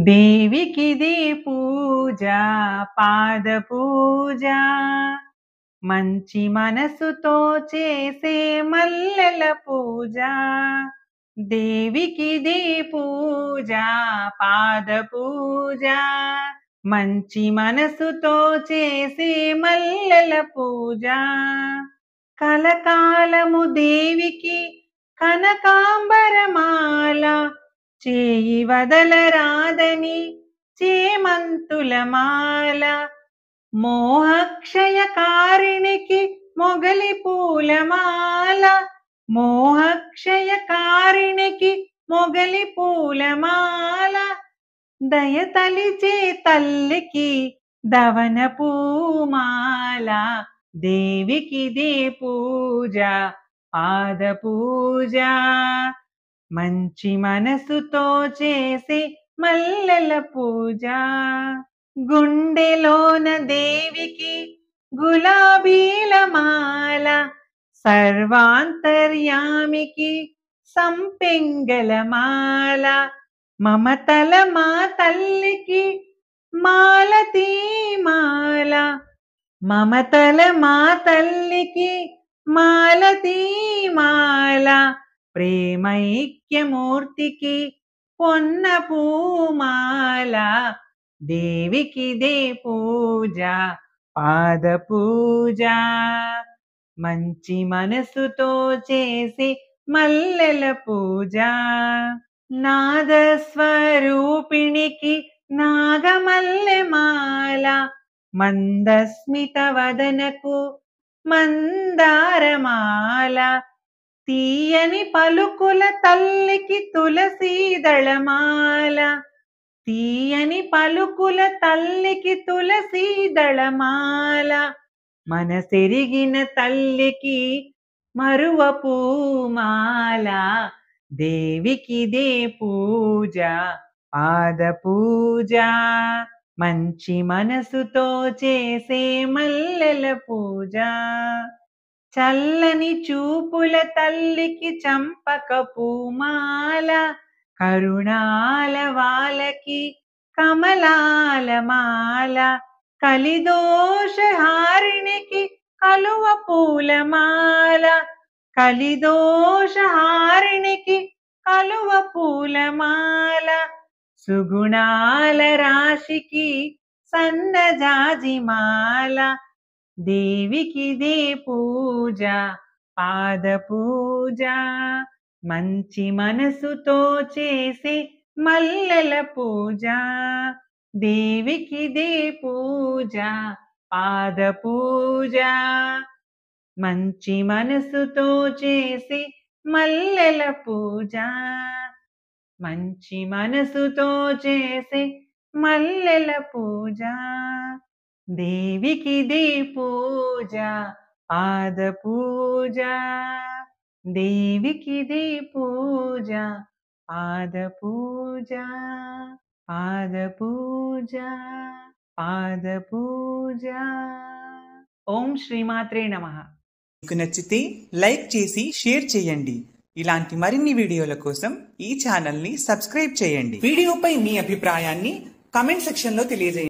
దేవికిది పూజ పాద పూజ మంచి మనసుతో చేసే మల్లెల పూజ దేవికిది పూజ పాద పూజ మంచి మనసుతో చేసే మల్లెల పూజ కలకాలము దేవికి కనకాంబరమాల చేయి వదలరాదని చేమంతుల మాల మోహక్షయకారిణికి మొగలి పూలమాల మోహక్షయకారిణికి మొగలి పూలమాల దయతలిచే తల్లికి దవన పూమాల దేవికిదే పూజ పాద పూజ మంచి మనసుతో చేసే మల్లెల పూజ గుండెలోన దేవికి గులాబీల మాల సర్వాంతర్యామికి సంపెంగల మాల మమతల మా తల్లికి మాలతీ మాల మమతల మా తల్లికి మాలతీ మాల ప్రేమైక్యమూర్తికి పొన్న పూమాల దేవికిదే పూజ పాద పూజ మంచి మనసుతో చేసి మల్లెల పూజ నాదస్వరూపిణికి నాగమల్లె మాల మందస్మిత వదనకు మందారమాల తీయని పలుకుల తల్లికి తులసీదళమాల తీయని పలుకుల తల్లికి తులసీదళమాల మనసెరిగిన తల్లికి మరువ పూమాల దేవికిదే పూజ పాద పూజ మంచి మనసుతో చేసే మల్లెల పూజ చల్లని చూపుల తల్లికి చంపక పూమాల కరుణాల వాళ్ళకి కమలాల మాల కలిదోషహారిణికి కలువ పూలమాల కలిదోషహారిణికి కలువ పూలమాల సుగుణాల రాశికి సన్నజాజిమాల దేవికిదే పూజ పాద పూజ మంచి మనసుతో చేసే మల్లెల పూజ దేవికిదే పూజ పాద పూజ మంచి మనసుతో చేసే మల్లెల పూజ మంచి మనసుతో చేసే మల్లెల పూజ దేవికిదే పూజ పాద పూజ దేవికిదే పూజ పాద పూజ పాద పూజ పాద పూజ ఓం శ్రీమాత్రే నమః. మీకు నచ్చితే లైక్ చేసి షేర్ చేయండి. ఇలాంటి మరిన్ని వీడియోల కోసం ఈ ఛానల్ ని సబ్స్క్రైబ్ చేయండి. వీడియోపై మీ అభిప్రాయాన్ని కామెంట్ సెక్షన్ లో తెలియజేయండి.